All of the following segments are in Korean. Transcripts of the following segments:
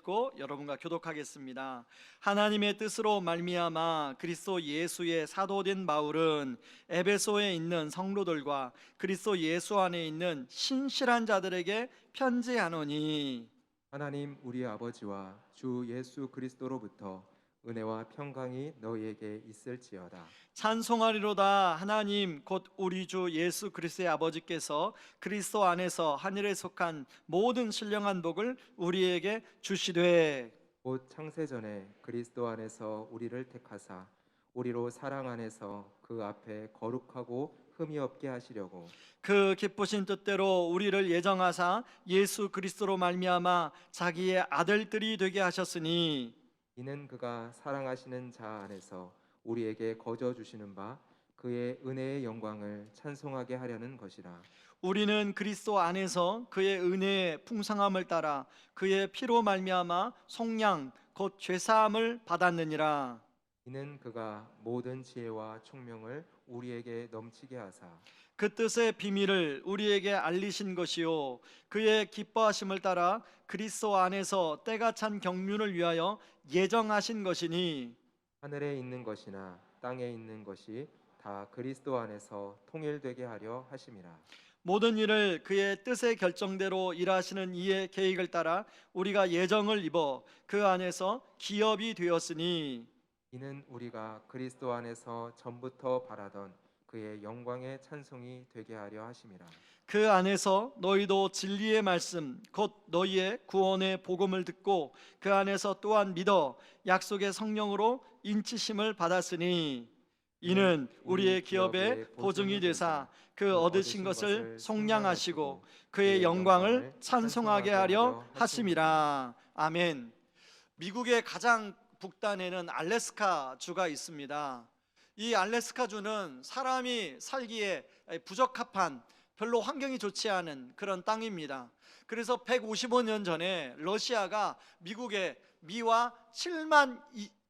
읽고 여러분과 교독하겠습니다. 하나님의 뜻으로 말미암아 그리스도 예수의 사도된 바울은 에베소에 있는 성도들과 그리스도 예수 안에 있는 신실한 자들에게 편지하노니, 하나님 우리 아버지와 주 예수 그리스도로부터 은혜와 평강이 너희에게 있을지어다. 찬송하리로다. 하나님 곧 우리 주 예수 그리스도의 아버지께서 그리스도 안에서 하늘에 속한 모든 신령한 복을 우리에게 주시되, 곧 창세전에 그리스도 안에서 우리를 택하사 우리로 사랑 안에서 그 앞에 거룩하고 흠이 없게 하시려고 그 기쁘신 뜻대로 우리를 예정하사 예수 그리스도로 말미암아 자기의 아들들이 되게 하셨으니, 이는 그가 사랑하시는 자 안에서 우리에게 거저 주시는 바 그의 은혜의 영광을 찬송하게 하려는 것이라. 우리는 그리스도 안에서 그의 은혜의 풍성함을 따라 그의 피로 말미암아 속량 곧 죄사함을 받았느니라. 이는 그가 모든 지혜와 총명을 우리에게 넘치게 하사 그 뜻의 비밀을 우리에게 알리신 것이요 그의 기뻐하심을 따라 그리스도 안에서 때가 찬 경륜을 위하여 예정하신 것이니, 하늘에 있는 것이나 땅에 있는 것이 다 그리스도 안에서 통일되게 하려 하심이라. 모든 일을 그의 뜻의 결정대로 일하시는 이의 계획을 따라 우리가 예정을 입어 그 안에서 기업이 되었으니, 이는 우리가 그리스도 안에서 전부터 바라던 그의 영광의 찬송이 되게 하려 하심이라. 그 안에서 너희도 진리의 말씀 곧 너희의 구원의 복음을 듣고 그 안에서 또한 믿어 약속의 성령으로 인치심을 받았으니, 이는 우리의 기업의 보증이 되사 그 얻으신 것을 속량하시고 그의 영광을 찬송하게 하려 하심이라. 아멘. 미국의 가장 북단에는 알래스카 주가 있습니다. 이 알래스카 주는 사람이 살기에 부적합한, 별로 환경이 좋지 않은 그런 땅입니다. 그래서 155년 전에 러시아가 미국에 미화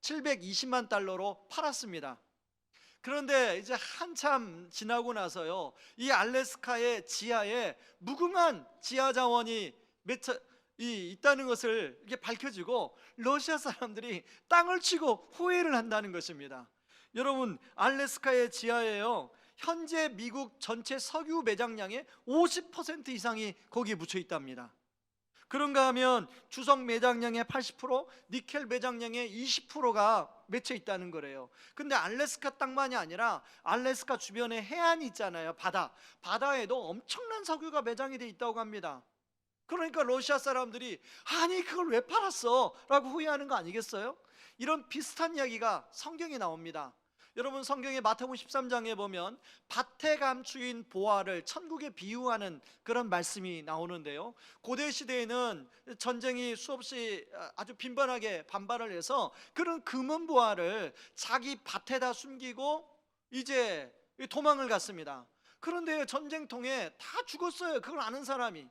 720만 달러로 팔았습니다. 그런데 이제 한참 지나고 나서요, 이 알래스카의 지하에 무궁한 지하 자원이 있다는 것을 이게 밝혀지고 러시아 사람들이 땅을 치고 후회를 한다는 것입니다. 여러분, 알래스카의 지하에요, 현재 미국 전체 석유 매장량의 50% 이상이 거기에 묻혀 있답니다. 그런가 하면 주석 매장량의 80%, 니켈 매장량의 20%가 맺혀 있다는 거래요. 근데 알래스카 땅만이 아니라 알래스카 주변에 해안이 있잖아요. 바다에도 엄청난 석유가 매장이 돼 있다고 합니다. 그러니까 러시아 사람들이 아니 그걸 왜 팔았어? 라고 후회하는 거 아니겠어요? 이런 비슷한 이야기가 성경에 나옵니다. 여러분, 성경의 마태복음 13장에 보면 밭의 감추인 보화를 천국에 비유하는 그런 말씀이 나오는데요, 고대 시대에는 전쟁이 수없이 아주 빈번하게 반발을 해서 그런 금은 보화를 자기 밭에다 숨기고 이제 도망을 갔습니다. 그런데 전쟁통에 다 죽었어요, 그걸 아는 사람이.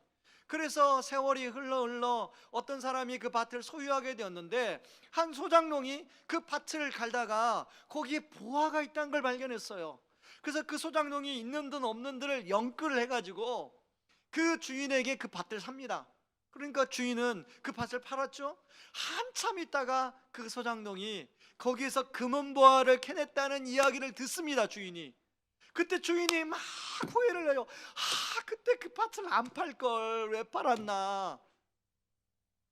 그래서 세월이 흘러 어떤 사람이 그 밭을 소유하게 되었는데, 한 소장농이 그 밭을 갈다가 거기에 보화가 있다는 걸 발견했어요. 그래서 그 소장농이 있는 듯 없는 듯을 영끌을 해가지고 그 주인에게 그 밭을 삽니다. 그러니까 주인은 그 밭을 팔았죠. 한참 있다가 그 소장농이 거기에서 금은보화를 캐냈다는 이야기를 듣습니다, 주인이. 그때 주인이 막 후회를 해요. 그때 그 밭을 안 팔 걸 왜 팔았나.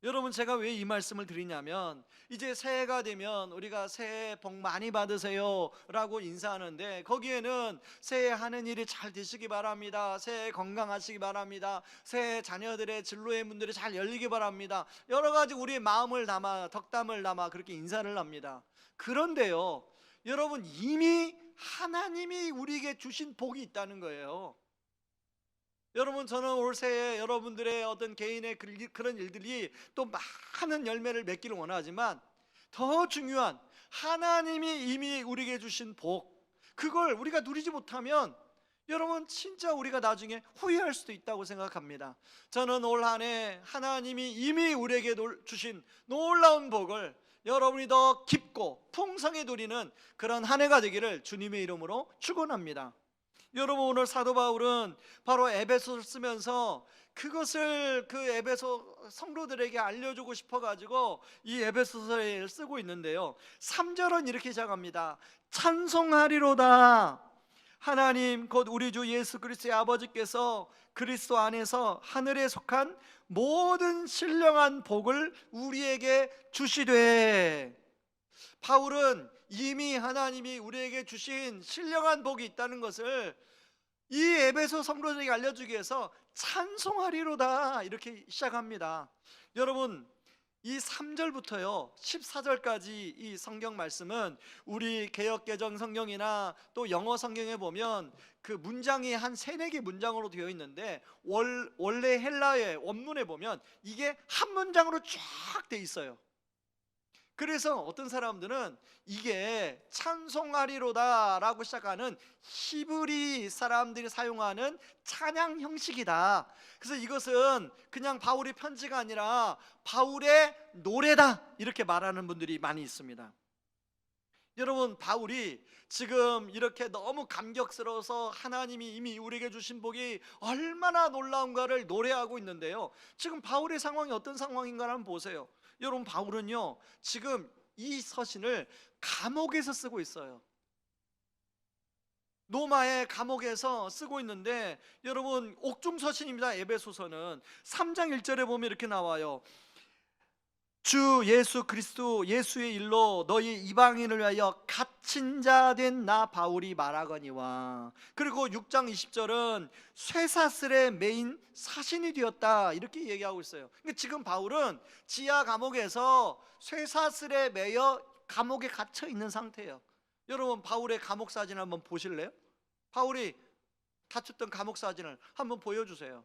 여러분, 제가 왜 이 말씀을 드리냐면, 이제 새해가 되면 우리가 새해 복 많이 받으세요 라고 인사하는데, 거기에는 새해 하는 일이 잘 되시기 바랍니다, 새해 건강하시기 바랍니다, 새해 자녀들의 진로의 문들이 잘 열리기 바랍니다, 여러 가지 우리의 마음을 담아, 덕담을 담아 그렇게 인사를 합니다. 그런데요, 여러분, 이미 하나님이 우리에게 주신 복이 있다는 거예요. 여러분, 저는 올 새해 여러분들의 어떤 개인의 그런 일들이 또 많은 열매를 맺기를 원하지만, 더 중요한 하나님이 이미 우리에게 주신 복, 그걸 우리가 누리지 못하면 여러분 진짜 우리가 나중에 후회할 수도 있다고 생각합니다. 저는 올 한 해 하나님이 이미 우리에게 주신 놀라운 복을 여러분이 더 깊고 풍성히 누리는 그런 한 해가 되기를 주님의 이름으로 축원합니다. 여러분, 오늘 사도 바울은 바로 에베소를 쓰면서 그것을 그 에베소 성도들에게 알려주고 싶어가지고 이 에베소서를 쓰고 있는데요, 3절은 이렇게 시작합니다. 찬송하리로다. 하나님 곧 우리 주 예수 그리스도의 아버지께서 그리스도 안에서 하늘에 속한 모든 신령한 복을 우리에게 주시되, 바울은 이미 하나님이 우리에게 주신 신령한 복이 있다는 것을 이 에베소 성도들에게 알려주기 위해서 찬송하리로다 이렇게 시작합니다. 여러분, 이 3절부터요 14절까지 이 성경 말씀은 우리 개역개정 성경이나 또 영어 성경에 보면 그 문장이 한 3-4개 문장으로 되어 있는데, 원래 헬라의 원문에 보면 이게 한 문장으로 쫙 돼 있어요. 그래서 어떤 사람들은 이게 찬송하리로다 라고 시작하는 히브리 사람들이 사용하는 찬양 형식이다, 그래서 이것은 그냥 바울의 편지가 아니라 바울의 노래다 이렇게 말하는 분들이 많이 있습니다. 여러분, 바울이 지금 이렇게 너무 감격스러워서 하나님이 이미 우리에게 주신 복이 얼마나 놀라운가를 노래하고 있는데요, 지금 바울의 상황이 어떤 상황인가 한번 보세요. 여러분, 바울은요 지금 이 서신을 감옥에서 쓰고 있어요. 로마의 감옥에서 쓰고 있는데, 여러분 옥중 서신입니다. 에베소서는 3장 1절에 보면 이렇게 나와요. 주 예수 그리스도 예수의 일로 너희 이방인을 위하여 갇힌 자 된 나 바울이 말하거니와. 그리고 6장 20절은 쇠사슬에 매인 사신이 되었다 이렇게 얘기하고 있어요. 그러니까 지금 바울은 지하 감옥에서 쇠사슬에 매여 감옥에 갇혀 있는 상태예요. 여러분, 바울의 감옥 사진을 한번 보실래요? 바울이 갇혔던 감옥 사진을 한번 보여주세요.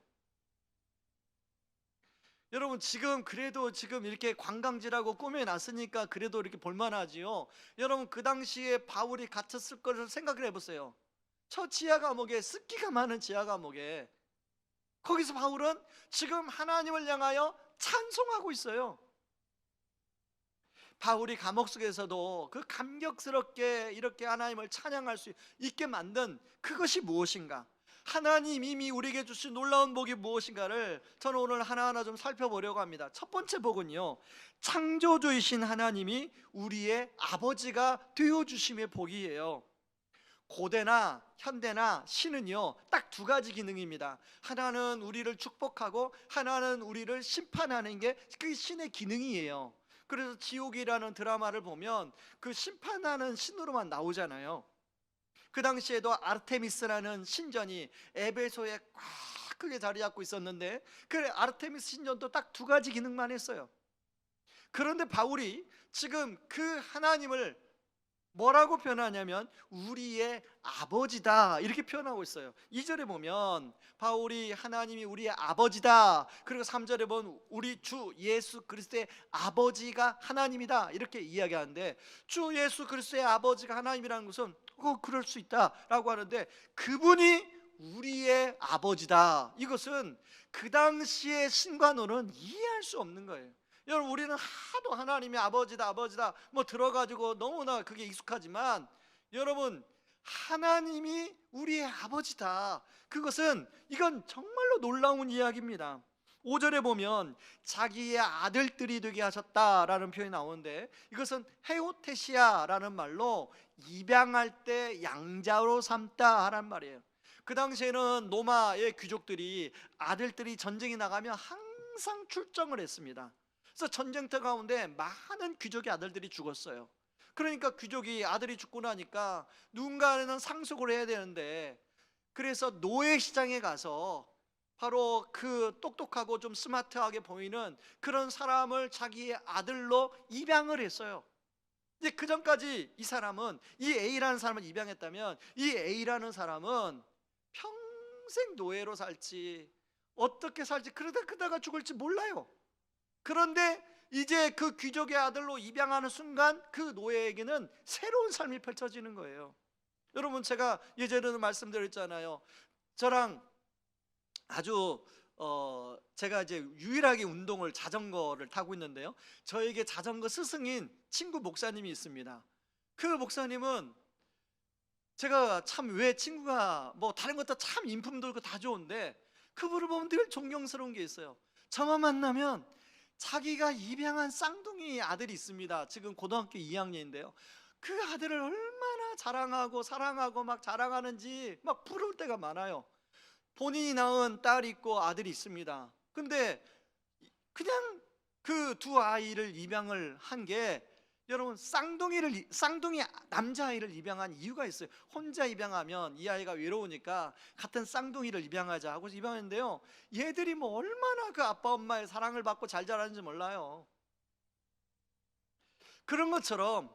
여러분, 지금 그래도 지금 이렇게 관광지라고 꾸며놨으니까 그래도 이렇게 볼만하지요. 여러분, 그 당시에 바울이 갇혔을 것을 생각을 해보세요. 저 지하 감옥에, 습기가 많은 지하 감옥에, 거기서 바울은 지금 하나님을 향하여 찬송하고 있어요. 바울이 감옥 속에서도 그 감격스럽게 이렇게 하나님을 찬양할 수 있게 만든 그것이 무엇인가, 하나님 이미 우리에게 주신 놀라운 복이 무엇인가를 저는 오늘 하나하나 좀 살펴보려고 합니다. 첫 번째 복은요, 창조주이신 하나님이 우리의 아버지가 되어주심의 복이에요. 고대나 현대나 신은요 딱 2가지 기능입니다. 하나는 우리를 축복하고 하나는 우리를 심판하는 게 그 신의 기능이에요. 그래서 지옥이라는 드라마를 보면 그 심판하는 신으로만 나오잖아요. 그 당시에도 아르테미스라는 신전이 에베소에 꽉 크게 자리 잡고 있었는데, 그 아르테미스 신전도 딱 2가지 기능만 했어요. 그런데 바울이 지금 그 하나님을 뭐라고 표현하냐면 우리의 아버지다 이렇게 표현하고 있어요. 2절에 보면 바울이 하나님이 우리의 아버지다, 그리고 3절에 보면 우리 주 예수 그리스도의 아버지가 하나님이다 이렇게 이야기하는데, 주 예수 그리스도의 아버지가 하나님이라는 것은 그럴 수 있다라고 하는데, 그분이 우리의 아버지다, 이것은 그 당시의 신관으로는 이해할 수 없는 거예요. 여러분, 우리는 하도 하나님이 아버지다 아버지다 뭐 들어가지고 너무나 그게 익숙하지만, 여러분 하나님이 우리의 아버지다, 그것은 이건 정말로 놀라운 이야기입니다. 5절에 보면 자기의 아들들이 되게 하셨다라는 표현이 나오는데, 이것은 헤오테시아라는 말로 입양할 때 양자로 삼다 하란 말이에요. 그 당시에는 로마의 귀족들이 아들들이 전쟁에 나가면 항상 출정을 했습니다. 그래서 전쟁터 가운데 많은 귀족의 아들들이 죽었어요. 그러니까 귀족이 아들이 죽고 나니까 누군가는 상속을 해야 되는데, 그래서 노예시장에 가서 바로 그 똑똑하고 좀 스마트하게 보이는 그런 사람을 자기의 아들로 입양을 했어요. 이제 그 전까지 이 사람은, 이 A라는 사람을 입양했다면 이 A라는 사람은 평생 노예로 살지, 어떻게 살지, 그러다가 죽을지 몰라요. 그런데 이제 그 귀족의 아들로 입양하는 순간 그 노예에게는 새로운 삶이 펼쳐지는 거예요. 여러분, 제가 예전에도 말씀드렸잖아요. 저랑 아주 제가 이제 유일하게 자전거를 타고 있는데요, 저에게 자전거 스승인 친구 목사님이 있습니다. 그 목사님은 제가 참, 왜 친구가 뭐 다른 것도 참 인품 들고 다 좋은데 그분을 보면 늘 존경스러운 게 있어요. 저만 만나면 자기가 입양한 쌍둥이 아들이 있습니다. 지금 고등학교 2학년인데요. 그 아들을 얼마나 자랑하고 사랑하고 막 자랑하는지 막 부러울 때가 많아요. 본인이 낳은 딸이 있고 아들이 있습니다. 근데 그냥 그 두 아이를 입양을 한 게, 여러분, 쌍둥이 남자아이를 입양한 이유가 있어요. 혼자 입양하면 이 아이가 외로우니까 같은 쌍둥이를 입양하자 하고 입양했는데요, 얘들이 뭐 얼마나 그 아빠 엄마의 사랑을 받고 잘 자라는지 몰라요. 그런 것처럼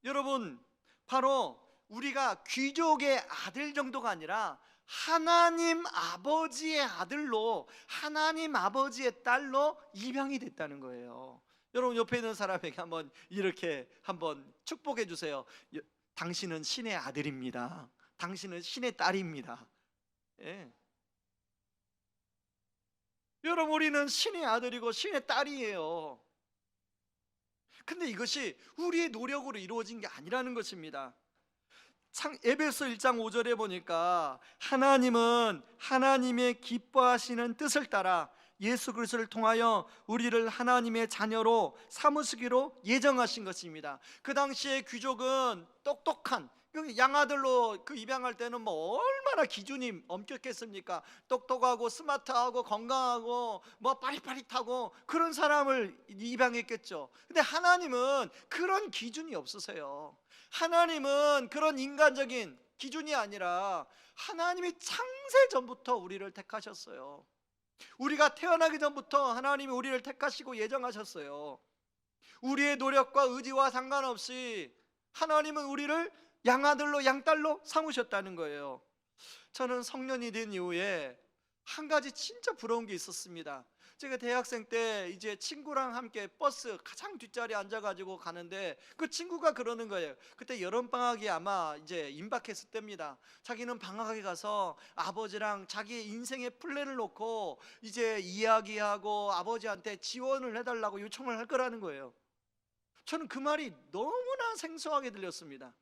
여러분, 바로 우리가 귀족의 아들 정도가 아니라 하나님 아버지의 아들로, 하나님 아버지의 딸로 입양이 됐다는 거예요. 여러분, 옆에 있는 사람에게 한번 이렇게 한번 축복해 주세요. 당신은 신의 아들입니다. 당신은 신의 딸입니다. 예. 여러분, 우리는 신의 아들이고 신의 딸이에요. 근데 이것이 우리의 노력으로 이루어진 게 아니라는 것입니다. 에베소 1장 5절에 보니까 하나님은 하나님의 기뻐하시는 뜻을 따라 예수 그리스도를 통하여 우리를 하나님의 자녀로 삼으시기로 예정하신 것입니다. 그 당시에 귀족은 똑똑한 양아들로 그 입양할 때는 뭐 얼마나 기준이 엄격했습니까? 똑똑하고 스마트하고 건강하고 뭐 빠릿빠릿하고 그런 사람을 입양했겠죠. 근데 하나님은 그런 기준이 없으세요. 하나님은 그런 인간적인 기준이 아니라 하나님이 창세 전부터 우리를 택하셨어요. 우리가 태어나기 전부터 하나님이 우리를 택하시고 예정하셨어요. 우리의 노력과 의지와 상관없이 하나님은 우리를 양아들로 양딸로 삼으셨다는 거예요. 저는 성년이 된 이후에 한 가지 진짜 부러운 게 있었습니다. 제가 대학생 때 이제 친구랑 함께 버스 가장 뒷자리에 앉아가지고 가는데 그 친구가 그러는 거예요. 그때 여름방학이 아마 이제 임박했을 때입니다. 자기는 방학에 가서 아버지랑 자기의 인생의 플랜을 놓고 이제 이야기하고 아버지한테 지원을 해달라고 요청을 할 거라는 거예요. 저는 그 말이 너무나 생소하게 들렸습니다.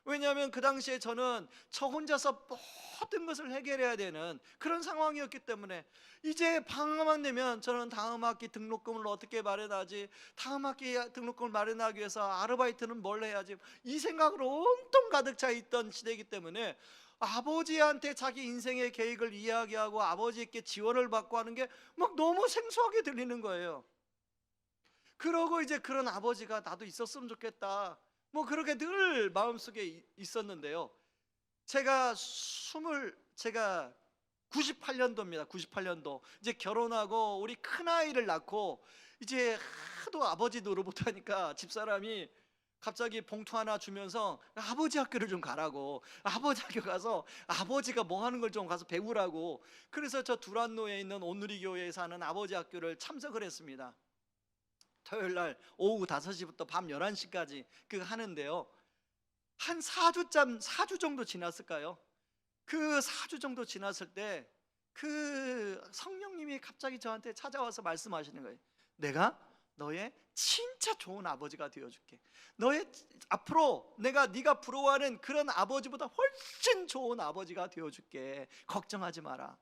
왜냐하면 그 당시에 저는 저 혼자서 모든 것을 해결해야 되는 그런 상황이었기 때문에, 이제 방학만 되면 저는 다음 학기 등록금을 어떻게 마련하지, 다음 학기 등록금을 마련하기 위해서 아르바이트는 뭘 해야지, 이 생각으로 온통 가득 차 있던 시대이기 때문에 아버지한테 자기 인생의 계획을 이야기하고 아버지께 지원을 받고 하는 게 막 너무 생소하게 들리는 거예요. 그러고 이제 그런 아버지가 나도 있었으면 좋겠다, 뭐 그렇게 늘 마음속에 있었는데요. 제가 98년도입니다. 98년도 이제 결혼하고 우리 큰아이를 낳고 이제 하도 아버지 노릇 하니까 집사람이 갑자기 봉투 하나 주면서 아버지 학교를 좀 가라고, 아버지 학교 가서 아버지가 뭐 하는 걸 좀 가서 배우라고. 그래서 저 두란노에 있는 온누리 교회에서 하는 아버지 학교를 참석을 했습니다. 토요일 날 오후 5시부터 밤 11시까지 그 하는데요, 한 4주 정도 지났을까요? 그 4주 정도 지났을 때 그 성령님이 갑자기 저한테 찾아와서 말씀하시는 거예요. 내가 너의 진짜 좋은 아버지가 되어줄게. 너의 앞으로 네가 부러워하는 그런 아버지보다 훨씬 좋은 아버지가 되어줄게. 걱정하지 마라.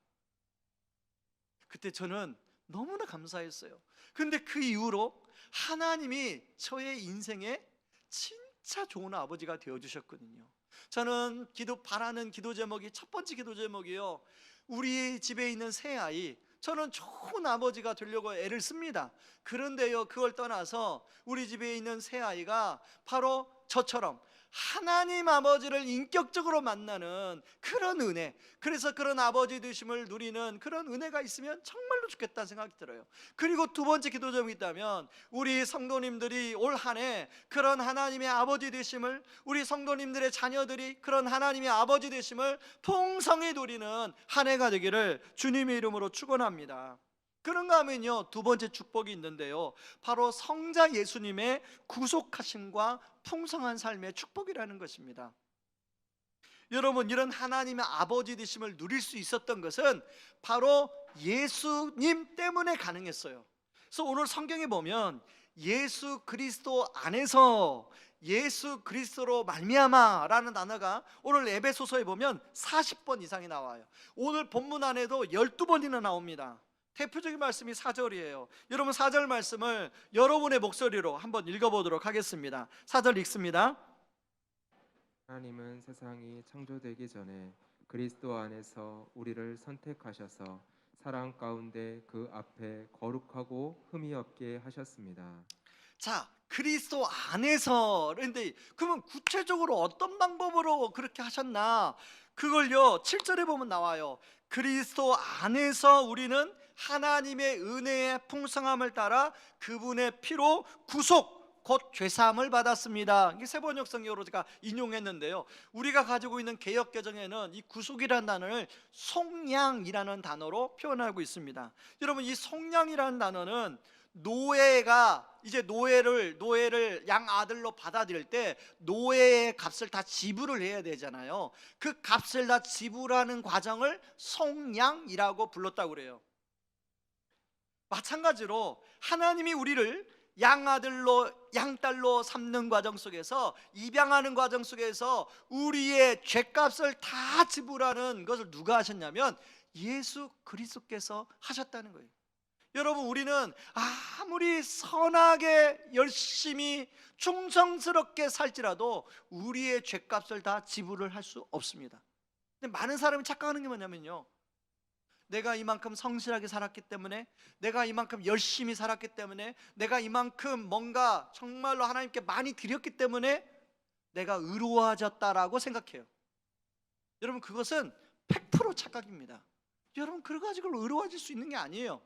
그때 저는 너무나 감사했어요. 근데 그 이후로 하나님이 저의 인생에 진짜 좋은 아버지가 되어주셨거든요. 저는 바라는 기도 제목이, 첫 번째 기도 제목이요, 우리 집에 있는 새 아이, 저는 좋은 아버지가 되려고 애를 씁니다. 그런데요, 그걸 떠나서 우리 집에 있는 새 아이가 바로 저처럼 하나님 아버지를 인격적으로 만나는 그런 은혜, 그래서 그런 아버지 되심을 누리는 그런 은혜가 있으면 정말로 좋겠다는 생각이 들어요. 그리고 두 번째 기도 제목이 있다면, 우리 성도님들이 올 한 해 그런 하나님의 아버지 되심을, 우리 성도님들의 자녀들이 그런 하나님의 아버지 되심을 풍성히 누리는 한 해가 되기를 주님의 이름으로 축원합니다. 그런가 하면요, 두 번째 축복이 있는데요, 바로 성자 예수님의 구속하심과 풍성한 삶의 축복이라는 것입니다. 여러분, 이런 하나님의 아버지 되심을 누릴 수 있었던 것은 바로 예수님 때문에 가능했어요. 그래서 오늘 성경에 보면 예수 그리스도 안에서 예수 그리스도로 말미암아라는 단어가 오늘 에베소서에 보면 40번 이상이 나와요. 오늘 본문 안에도 12번이나 나옵니다. 대표적인 말씀이 4절이에요. 여러분 4절 말씀을 여러분의 목소리로 한번 읽어보도록 하겠습니다. 4절 읽습니다. 하나님은 세상이 창조되기 전에 그리스도 안에서 우리를 선택하셔서 사랑 가운데 그 앞에 거룩하고 흠이 없게 하셨습니다. 자, 그리스도 안에서. 그런데 그러면 구체적으로 어떤 방법으로 그렇게 하셨나? 그걸요 7절에 보면 나와요. 그리스도 안에서 우리는 하나님의 은혜의 풍성함을 따라 그분의 피로 구속 곧 죄사함을 받았습니다. 이게 세번역 성경으로 제가 인용했는데요, 우리가 가지고 있는 개역 개정에는 이 구속이라는 단어를 속량이라는 단어로 표현하고 있습니다. 여러분, 이 속량이라는 단어는 노예가 이제 노예를 양 아들로 받아들일 때 노예의 값을 다 지불을 해야 되잖아요. 그 값을 다 지불하는 과정을 속량이라고 불렀다고 그래요. 마찬가지로 하나님이 우리를 양아들로 양딸로 삼는 과정 속에서, 입양하는 과정 속에서 우리의 죄값을 다 지불하는 것을 누가 하셨냐면 예수 그리스도께서 하셨다는 거예요. 여러분, 우리는 아무리 선하게 열심히 충성스럽게 살지라도 우리의 죄값을 다 지불을 할 수 없습니다. 근데 많은 사람이 착각하는 게 뭐냐면요, 내가 이만큼 성실하게 살았기 때문에, 내가 이만큼 열심히 살았기 때문에, 내가 이만큼 뭔가 정말로 하나님께 많이 드렸기 때문에 내가 의로워졌다라고 생각해요. 여러분, 그것은 100% 착각입니다. 여러분, 그거 가지고 의로워질 수 있는 게 아니에요.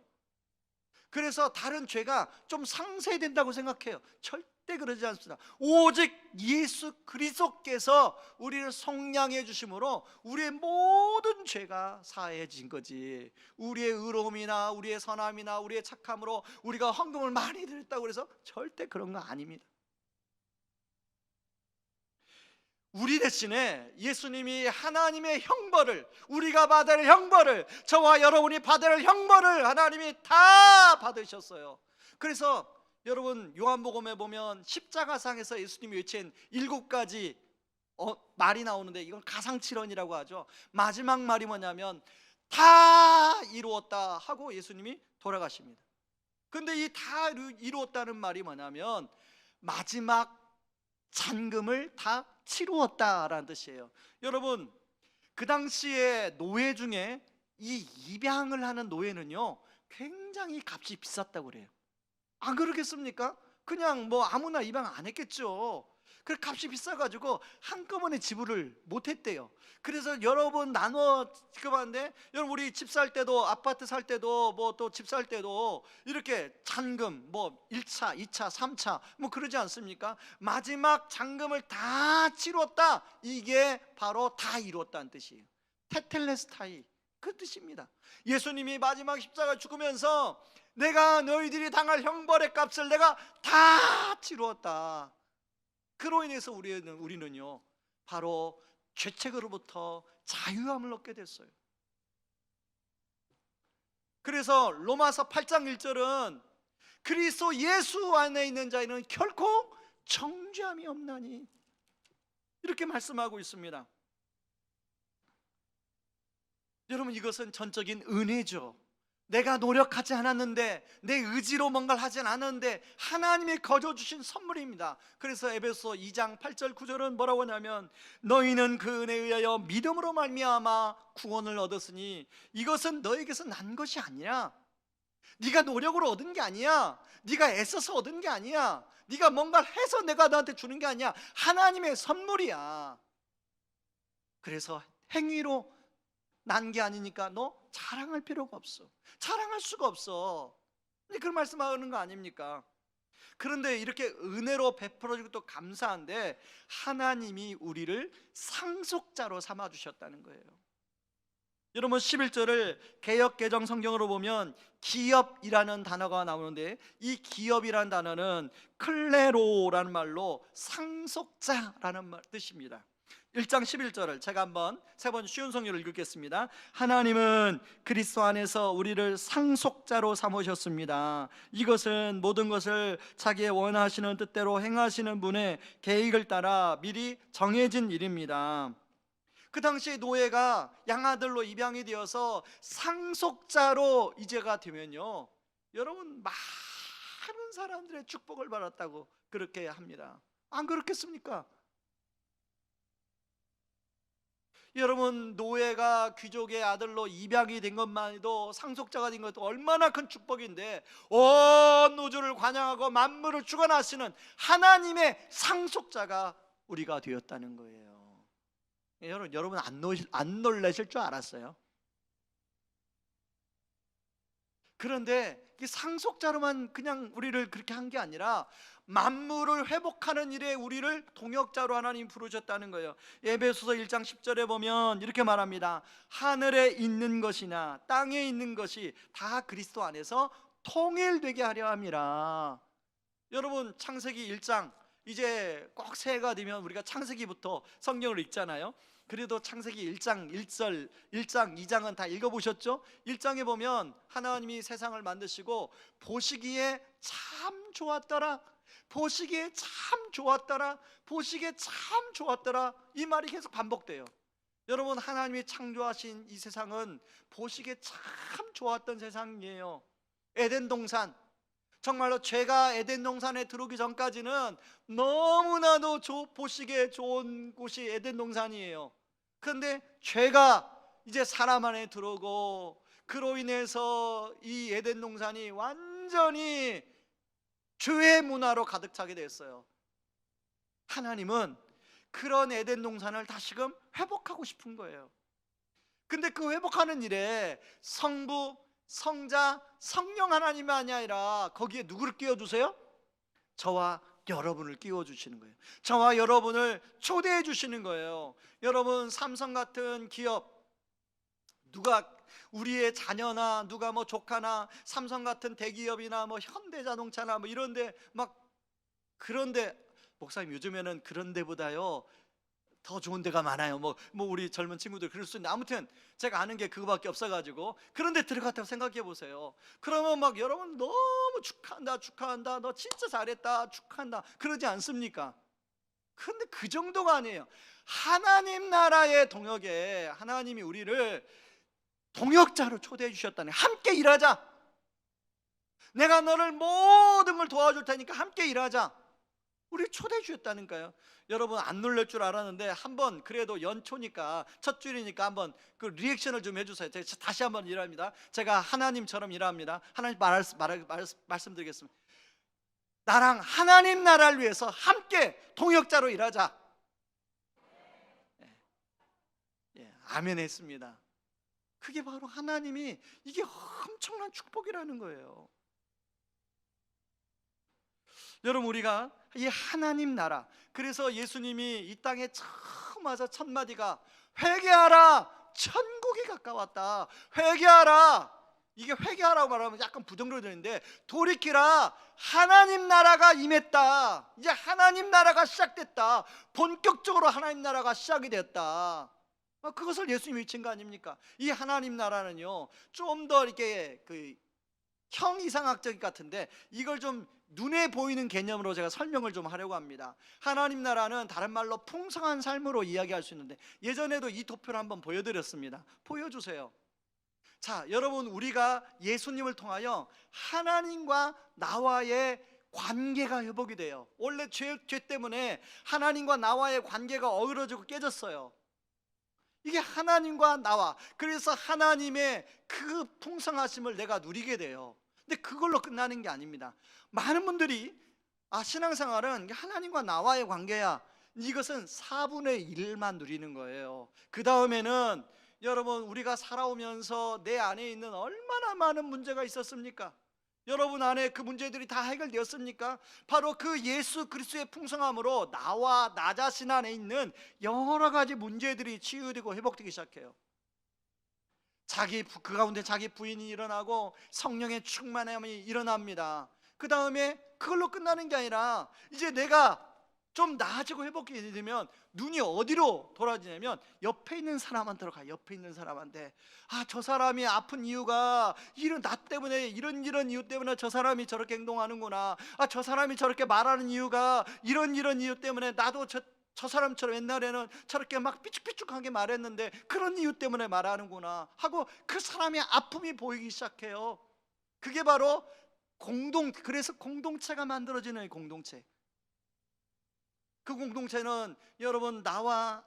그래서 다른 죄가 좀 상쇄된다고 생각해요. 절대 그러지 않습니다. 오직 예수 그리스도께서 우리를 속량해 주심으로 우리의 모든 죄가 사해진 거지, 우리의 의로움이나 우리의 선함이나 우리의 착함으로 우리가 헌금을 많이 드렸다고 해서 절대 그런 거 아닙니다. 우리 대신에 예수님이 하나님의 형벌을, 우리가 받을 형벌을, 저와 여러분이 받을 형벌을 하나님이 다 받으셨어요. 그래서 여러분, 요한복음에 보면 십자가상에서 예수님이 외친 7가지 말이 나오는데, 이건 가상칠언이라고 하죠. 마지막 말이 뭐냐면 다 이루었다 하고 예수님이 돌아가십니다. 근데 이 다 이루었다는 말이 뭐냐면 마지막 잔금을 다 치루었다라는 뜻이에요. 여러분, 그 당시에 노예 중에 이 입양을 하는 노예는요 굉장히 값이 비쌌다고 그래요. 안 그러겠습니까? 그냥 뭐 아무나 입양 안 했겠죠. 그 값이 비싸가지고 한꺼번에 지불을 못했대요. 그래서 여러 번 나눠 지급하는데, 여러분, 우리 집 살 때도, 아파트 살 때도, 뭐 또 집 살 때도 이렇게 잔금, 뭐 1차, 2차, 3차 뭐 그러지 않습니까? 마지막 잔금을 다 치렀다, 이게 바로 다 이뤘다는 뜻이에요. 테텔레스타이, 그 뜻입니다. 예수님이 마지막 십자가 죽으면서 내가 너희들이 당할 형벌의 값을 내가 다 치루었다. 그로 인해서 우리는요 바로 죄책으로부터 자유함을 얻게 됐어요. 그래서 로마서 8장 1절은 그리스도 예수 안에 있는 자에는 결코 정죄함이 없나니, 이렇게 말씀하고 있습니다. 여러분, 이것은 전적인 은혜죠. 내가 노력하지 않았는데, 내 의지로 뭔가를 하진 않았는데 하나님이 거저 주신 선물입니다. 그래서 에베소 2장 8절 9절은 뭐라고 하냐면 너희는 그 은혜에 의하여 믿음으로 말미암아 구원을 얻었으니 이것은 너에게서 난 것이 아니라, 네가 노력으로 얻은 게 아니야, 네가 애써서 얻은 게 아니야, 네가 뭔가를 해서 내가 너한테 주는 게 아니야, 하나님의 선물이야. 그래서 행위로 난 게 아니니까 너 자랑할 필요가 없어. 자랑할 수가 없어. 그런 말씀하는 거 아닙니까? 그런데 이렇게 은혜로 베풀어주고 또 감사한데 하나님이 우리를 상속자로 삼아주셨다는 거예요. 여러분, 11절을 개역 개정 성경으로 보면 기업이라는 단어가 나오는데, 이 기업이라는 단어는 클레로라는 말로 상속자라는 뜻입니다. 1장 11절을 제가 한번 세 번 쉬운 성경을 읽겠습니다. 하나님은 그리스도 안에서 우리를 상속자로 삼으셨습니다. 이것은 모든 것을 자기의 원하시는 뜻대로 행하시는 분의 계획을 따라 미리 정해진 일입니다. 그 당시 노예가 양아들로 입양이 되어서 상속자로 이제가 되면요, 여러분 많은 사람들의 축복을 받았다고 그렇게 합니다. 안 그렇겠습니까? 여러분, 노예가 귀족의 아들로 입양이 된 것만 해도, 상속자가 된 것도 얼마나 큰 축복인데, 온 우주를 관양하고 만물을 주관하시는 하나님의 상속자가 우리가 되었다는 거예요. 여러분 안 놀라실 줄 알았어요. 그런데 이 상속자로만 그냥 우리를 그렇게 한 게 아니라 만물을 회복하는 일에 우리를 동역자로 하나님 부르셨다는 거예요. 에베소서 1장 10절에 보면 이렇게 말합니다. 하늘에 있는 것이나 땅에 있는 것이 다 그리스도 안에서 통일되게 하려 함이라. 여러분, 창세기 1장, 이제 꼭 새해가 되면 우리가 창세기부터 성경을 읽잖아요. 그래도 창세기 1장 1절, 1장 2장은 다 읽어보셨죠? 1장에 보면 하나님이 세상을 만드시고 보시기에 참 좋았더라, 보시기에 참 좋았더라, 보시기에 참 좋았더라, 이 말이 계속 반복돼요. 여러분, 하나님이 창조하신 이 세상은 보시기에 참 좋았던 세상이에요. 에덴 동산, 정말로 죄가 에덴 동산에 들어오기 전까지는 너무나도 보시기에 좋은 곳이 에덴 동산이에요. 그런데 죄가 이제 사람 안에 들어오고, 그로 인해서 이 에덴 동산이 완전히 죄의 문화로 가득 차게 됐어요. 하나님은 그런 에덴 동산을 다시금 회복하고 싶은 거예요. 근데 그 회복하는 일에 성부, 성자, 성령 하나님이 아니라 거기에 누구를 끼워주세요? 저와 여러분을 끼워주시는 거예요. 저와 여러분을 초대해 주시는 거예요. 여러분, 삼성 같은 기업, 누가 우리의 자녀나 누가 뭐 조카나 삼성 같은 대기업이나 뭐 현대자동차나 뭐 이런데 막, 그런데 목사님 요즘에는 그런 데보다요 더 좋은 데가 많아요. 뭐 우리 젊은 친구들 그럴 수 있는데, 아무튼 제가 아는 게 그거밖에 없어가지고 그런데 들어갔다고 생각해 보세요. 그러면 막 여러분 너무 축하한다, 너 진짜 잘했다, 축하한다, 그러지 않습니까? 그런데 그 정도가 아니에요. 하나님 나라의 동역에 하나님이 우리를 동역자로 초대해 주셨다네. 함께 일하자, 내가 너를 모든 걸 도와줄 테니까 함께 일하자, 우리 초대해 주셨다니까요. 여러분, 안 놀랄 줄 알았는데 한번, 그래도 연초니까 첫 줄이니까 한번 그 리액션을 좀 해주세요. 제가 다시 한번 일합니다. 제가 하나님처럼 일합니다. 하나님 말씀드리겠습니다. 나랑 하나님 나라를 위해서 함께 동역자로 일하자. 아멘 했습니다. 그게 바로 하나님이, 이게 엄청난 축복이라는 거예요. 여러분, 우리가 이 하나님 나라, 그래서 예수님이 이 땅에 처음 와서 첫 마디가 회개하라, 천국이 가까웠다. 회개하라, 이게 회개하라고 말하면 약간 부정적으로 되는데, 돌이키라, 하나님 나라가 임했다. 이제 하나님 나라가 시작됐다. 본격적으로 하나님 나라가 시작이 됐다. 그것을 예수님이 외친 거 아닙니까? 이 하나님 나라는요, 좀 더 이렇게 그 형이상학적 같은데, 이걸 좀 눈에 보이는 개념으로 제가 설명을 좀 하려고 합니다. 하나님 나라는 다른 말로 풍성한 삶으로 이야기할 수 있는데, 예전에도 이 도표를 한번 보여드렸습니다. 보여주세요. 자, 여러분, 우리가 예수님을 통하여 하나님과 나와의 관계가 회복이 돼요. 원래 죄 때문에 하나님과 나와의 관계가 어그러지고 깨졌어요. 이게 하나님과 나와, 그래서 하나님의 그 풍성하심을 내가 누리게 돼요. 근데 그걸로 끝나는 게 아닙니다. 많은 분들이 신앙생활은 하나님과 나와의 관계야, 이것은 4분의 1만 누리는 거예요. 그 다음에는 여러분, 우리가 살아오면서 내 안에 있는 얼마나 많은 문제가 있었습니까? 여러분 안에 그 문제들이 다 해결되었습니까? 바로 그 예수 그리스도의 풍성함으로 나와 나 자신 안에 있는 여러 가지 문제들이 치유되고 회복되기 시작해요. 그 가운데 자기 부인이 일어나고 성령의 충만함이 일어납니다. 그 다음에 그걸로 끝나는 게 아니라, 이제 내가 좀 나아지고 회복이 되면 눈이 어디로 돌아지냐면 옆에 있는 사람한테로 가. 옆에 있는 사람한테, 아, 저 사람이 아픈 이유가 이런 나 때문에, 이런 이유 때문에 저 사람이 저렇게 행동하는구나. 아, 저 사람이 저렇게 말하는 이유가 이런 이유 때문에 나도 저 사람처럼 옛날에는 저렇게 막 삐죽삐죽하게 말했는데 그런 이유 때문에 말하는구나 하고 그 사람의 아픔이 보이기 시작해요. 그게 바로 그래서 공동체가 만들어지는 공동체. 그 공동체는 여러분 나와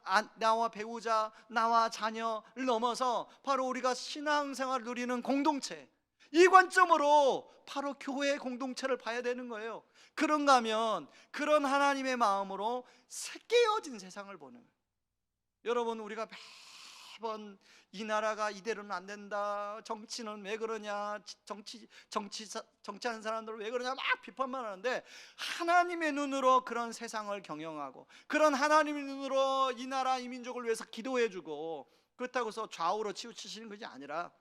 배우자, 나와 자녀를 넘어서 바로 우리가 신앙생활을 누리는 공동체, 이 관점으로 바로 교회의 공동체를 봐야 되는 거예요. 그런가 하면 그런 하나님의 마음으로 깨어진 세상을 보는 거예요. 여러분, 우리가 매번 이 나라가 이대로는 안 된다, 정치는 왜 그러냐, 정치하는 사람들은 왜 그러냐 막 비판만 하는데, 하나님의 눈으로 그런 세상을 경영하고 그런 하나님의 눈으로 이 나라 이 민족을 위해서 기도해주고, 그렇다고 해서 좌우로 치우치시는 것이 아니라,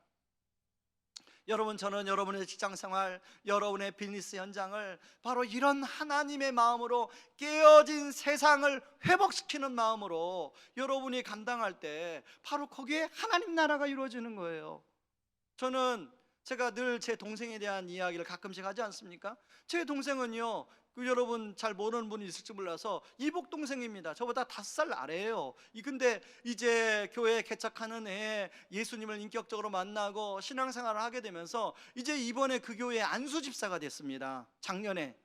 여러분, 저는 여러분의 직장생활, 여러분의 비즈니스 현장을 바로 이런 하나님의 마음으로 깨어진 세상을 회복시키는 마음으로 여러분이 감당할 때 바로 거기에 하나님 나라가 이루어지는 거예요. 제가 늘 제 동생에 대한 이야기를 가끔씩 하지 않습니까? 제 동생은요, 여러분 잘 모르는 분이 있을지 몰라서 이복 동생입니다. 저보다 5살 아래예요. 근데 이제 교회 개척하는 해에 예수님을 인격적으로 만나고 신앙생활을 하게 되면서 이제 이번에 그 교회 안수 집사가 됐습니다. 작년에.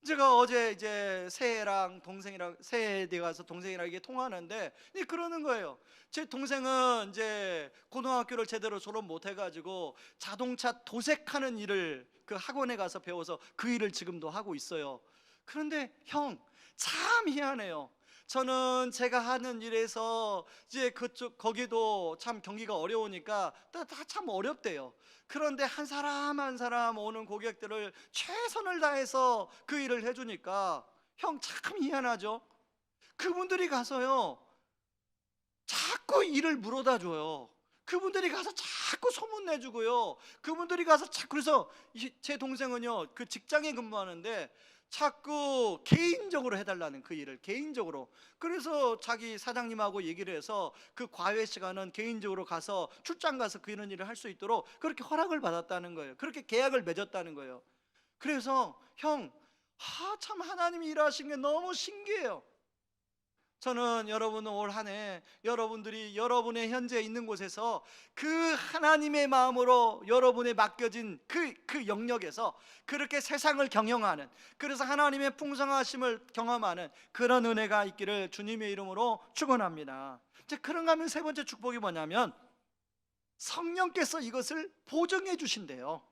제가 어제 이제 새해에 가서 동생이랑 이게 통화하는데 그러는 거예요. 제 동생은 이제 고등학교를 제대로 졸업 못 해가지고 자동차 도색하는 일을 그 학원에 가서 배워서 그 일을 지금도 하고 있어요. 그런데 형, 참 희한해요. 저는 제가 하는 일에서 이제 거기도 참 경기가 어려우니까 다 참 어렵대요. 그런데 한 사람 한 사람 오는 고객들을 최선을 다해서 그 일을 해주니까 형, 참 희한하죠. 그분들이 가서요 자꾸 일을 물어다 줘요. 그분들이 가서 자꾸 소문내주고요. 그분들이 가서 그래서 제 동생은요, 그 직장에 근무하는데 자꾸 개인적으로 해달라는, 그 일을 개인적으로. 그래서 자기 사장님하고 얘기를 해서 그 과외 시간은 개인적으로 가서 출장 가서 그런 일을 할 수 있도록 그렇게 허락을 받았다는 거예요. 그렇게 계약을 맺었다는 거예요. 그래서 형, 참 하나님이 일하신 게 너무 신기해요. 저는 여러분은 올 한 해 여러분들이 여러분의 현재 있는 곳에서 그 하나님의 마음으로 여러분의 맡겨진 그 영역에서 그렇게 세상을 경영하는, 그래서 하나님의 풍성하심을 경험하는 그런 은혜가 있기를 주님의 이름으로 축원합니다. 이제 그런가 하면 세 번째 축복이 뭐냐면 성령께서 이것을 보증해 주신대요.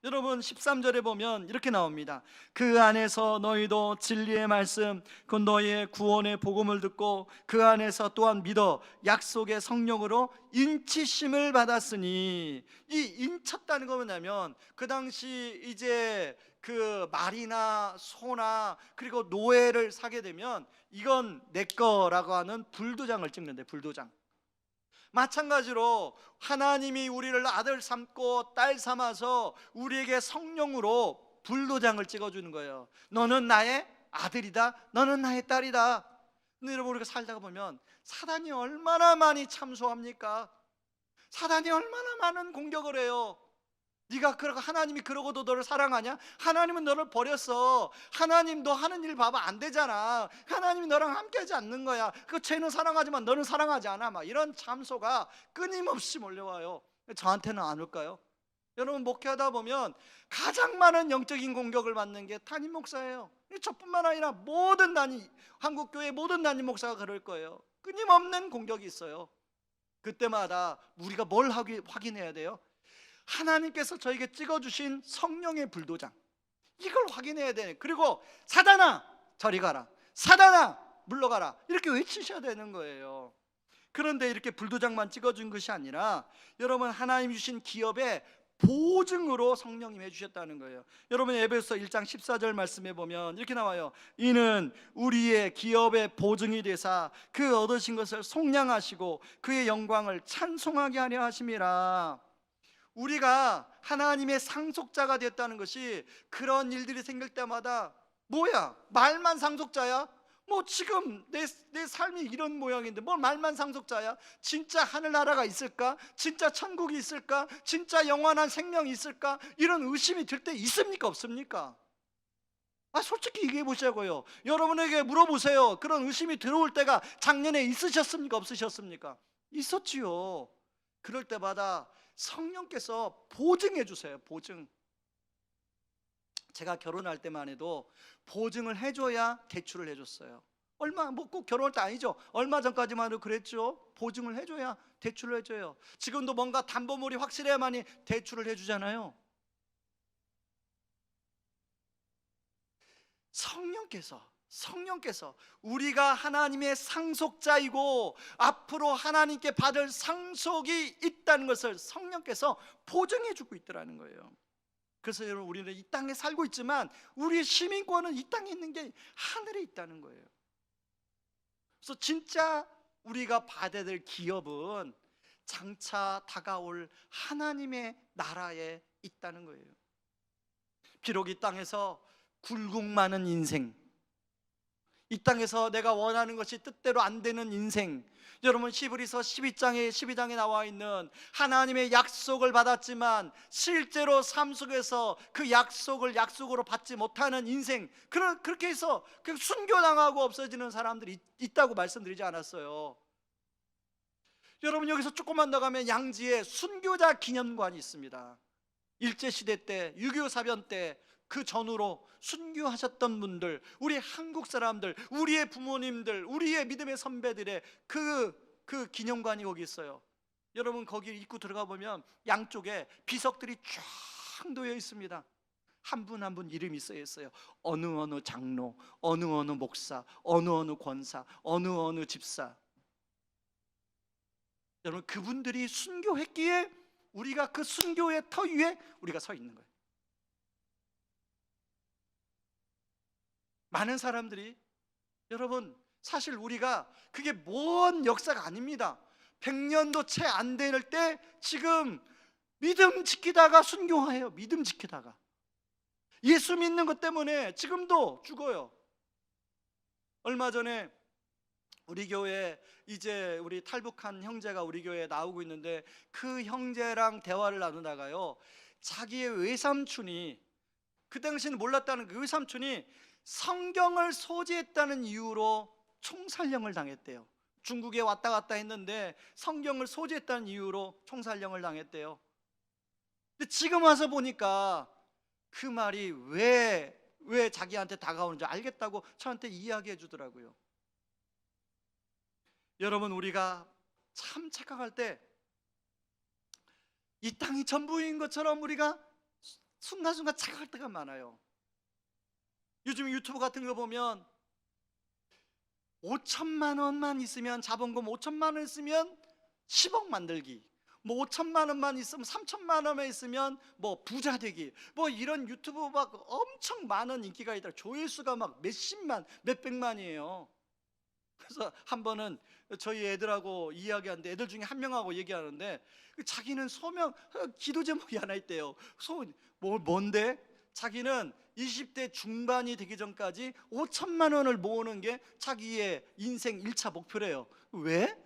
여러분 13절에 보면 이렇게 나옵니다. 그 안에서 너희도 진리의 말씀, 그 너희의 구원의 복음을 듣고 그 안에서 또한 믿어 약속의 성령으로 인치심을 받았으니, 이 인쳤다는 거 뭐냐면 그 당시 이제 그 말이나 소나 그리고 노예를 사게 되면 이건 내 거라고 하는 불도장을 찍는데, 불도장. 마찬가지로 하나님이 우리를 아들 삼고 딸 삼아서 우리에게 성령으로 불도장을 찍어주는 거예요. 너는 나의 아들이다, 너는 나의 딸이다. 근데 여러분, 우리가 살다가 보면 사단이 얼마나 많이 참소합니까? 사단이 얼마나 많은 공격을 해요. 네가 그러고, 하나님이 그러고도 너를 사랑하냐? 하나님은 너를 버렸어. 하나님 너 하는 일 봐봐, 안 되잖아. 하나님이 너랑 함께하지 않는 거야. 그 쟤는 사랑하지만 너는 사랑하지 않아. 막 이런 참소가 끊임없이 몰려와요. 저한테는 안 올까요? 여러분, 목회하다 보면 가장 많은 영적인 공격을 받는 게 담임 목사예요. 저뿐만 아니라 한국교회 모든 담임 목사가 그럴 거예요. 끊임없는 공격이 있어요. 그때마다 우리가 뭘 확인해야 돼요? 하나님께서 저에게 찍어주신 성령의 불도장, 이걸 확인해야 되네. 그리고 사단아 저리 가라, 사단아 물러가라, 이렇게 외치셔야 되는 거예요. 그런데 이렇게 불도장만 찍어준 것이 아니라 여러분, 하나님 주신 기업의 보증으로 성령님이 해주셨다는 거예요. 여러분, 에베소서 1장 14절 말씀에 보면 이렇게 나와요. 이는 우리의 기업의 보증이 되사 그 얻으신 것을 속량하시고 그의 영광을 찬송하게 하려 하심이라. 우리가 하나님의 상속자가 됐다는 것이 그런 일들이 생길 때마다 뭐야? 말만 상속자야? 뭐 지금 내 삶이 이런 모양인데 뭘 말만 상속자야? 진짜 하늘나라가 있을까? 진짜 천국이 있을까? 진짜 영원한 생명이 있을까? 이런 의심이 들 때 있습니까? 없습니까? 솔직히 얘기해 보자고요. 여러분에게 물어보세요. 그런 의심이 들어올 때가 작년에 있으셨습니까? 없으셨습니까? 있었지요. 그럴 때마다 성령께서 보증해 주세요. 보증. 제가 결혼할 때만 해도 보증을 해줘야 대출을 해줬어요. 얼마 뭐 꼭 결혼할 때 아니죠. 얼마 전까지만 해도 그랬죠. 보증을 해줘야 대출을 해줘요. 지금도 뭔가 담보물이 확실해야만이 대출을 해주잖아요. 성령께서 우리가 하나님의 상속자이고 앞으로 하나님께 받을 상속이 있다는 것을 성령께서 보증해 주고 있더라는 거예요. 그래서 여러분, 우리는 이 땅에 살고 있지만 우리의 시민권은 이 땅에 있는 게 하늘에 있다는 거예요. 그래서 진짜 우리가 받아야 될 기업은 장차 다가올 하나님의 나라에 있다는 거예요. 비록 이 땅에서 굴곡 많은 인생, 이 땅에서 내가 원하는 것이 뜻대로 안 되는 인생, 여러분 히브리서 12장에 나와 있는 하나님의 약속을 받았지만 실제로 삶 속에서 그 약속으로 받지 못하는 인생, 그렇게 해서 순교당하고 없어지는 사람들이 있다고 말씀드리지 않았어요? 여러분, 여기서 조금만 더 가면 양지에 순교자 기념관이 있습니다. 일제시대 때, 6.25 사변 때 그 전후로 순교하셨던 분들, 우리 한국 사람들, 우리의 부모님들, 우리의 믿음의 선배들의 그 기념관이 거기 있어요. 여러분, 거기 입구 들어가 보면 양쪽에 비석들이 쫙 놓여 있습니다. 한 분 한 분 이름이 쓰여 있어요. 어느 장로, 어느 목사, 어느 권사, 어느 집사. 여러분, 그분들이 순교했기에 우리가 그 순교의 터 위에 우리가 서 있는 거예요. 많은 사람들이, 여러분, 사실 우리가 그게 먼 역사가 아닙니다. 100년도 채 안 될 때 지금 믿음 지키다가 순교해요. 믿음 지키다가 예수 믿는 것 때문에 지금도 죽어요. 얼마 전에 우리 교회 이제 우리 탈북한 형제가 우리 교회에 나오고 있는데, 그 형제랑 대화를 나누다가요, 자기의 외삼촌이, 그 당시에는 몰랐다는 그 외삼촌이 성경을 소지했다는 이유로 총살령을 당했대요. 중국에 왔다 갔다 했는데 성경을 소지했다는 이유로 총살령을 당했대요. 근데 지금 와서 보니까 그 말이 왜 자기한테 다가오는지 알겠다고 저한테 이야기해 주더라고요. 여러분, 우리가 참 착각할 때 이 땅이 전부인 것처럼 우리가 순간순간 착각할 때가 많아요. 요즘 유튜브 같은 거 보면 5천만 원만 있으면, 자본금 5천만 원 있으면 10억 만들기, 뭐 5천만 원만 있으면 3천만 원만 있으면 뭐 부자 되기, 뭐 이런 유튜브 막 엄청 많은 인기가 있다. 조회수가 막 몇십만, 몇백만이에요. 그래서 한 번은 저희 애들하고 이야기하는데, 애들 중에 한 명하고 얘기하는데, 자기는 소명 기도 제목이 하나 있대요. 뭔데? 자기는 20대 중반이 되기 전까지 5천만 원을 모으는 게 자기의 인생 1차 목표래요. 왜?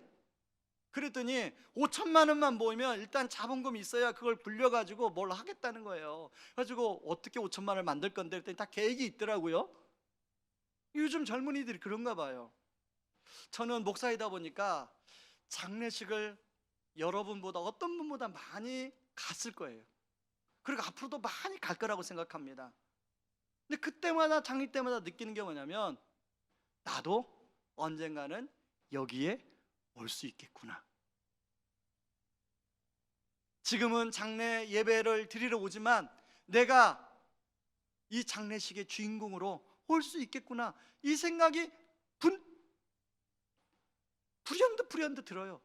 그랬더니 5천만 원만 모으면 일단 자본금이 있어야 그걸 불려가지고 뭘 하겠다는 거예요. 그래가지고 어떻게 5천만 원을 만들 건데 그랬더니 다 계획이 있더라고요. 요즘 젊은이들이 그런가 봐요. 저는 목사이다 보니까 장례식을 여러분보다, 어떤 분보다 많이 갔을 거예요. 그리고 앞으로도 많이 갈 거라고 생각합니다. 근데 그때마다, 장례 때마다 느끼는 게 뭐냐면, 나도 언젠가는 여기에 올 수 있겠구나. 지금은 장례 예배를 드리러 오지만 내가 이 장례식의 주인공으로 올 수 있겠구나, 이 생각이 불현듯 들어요.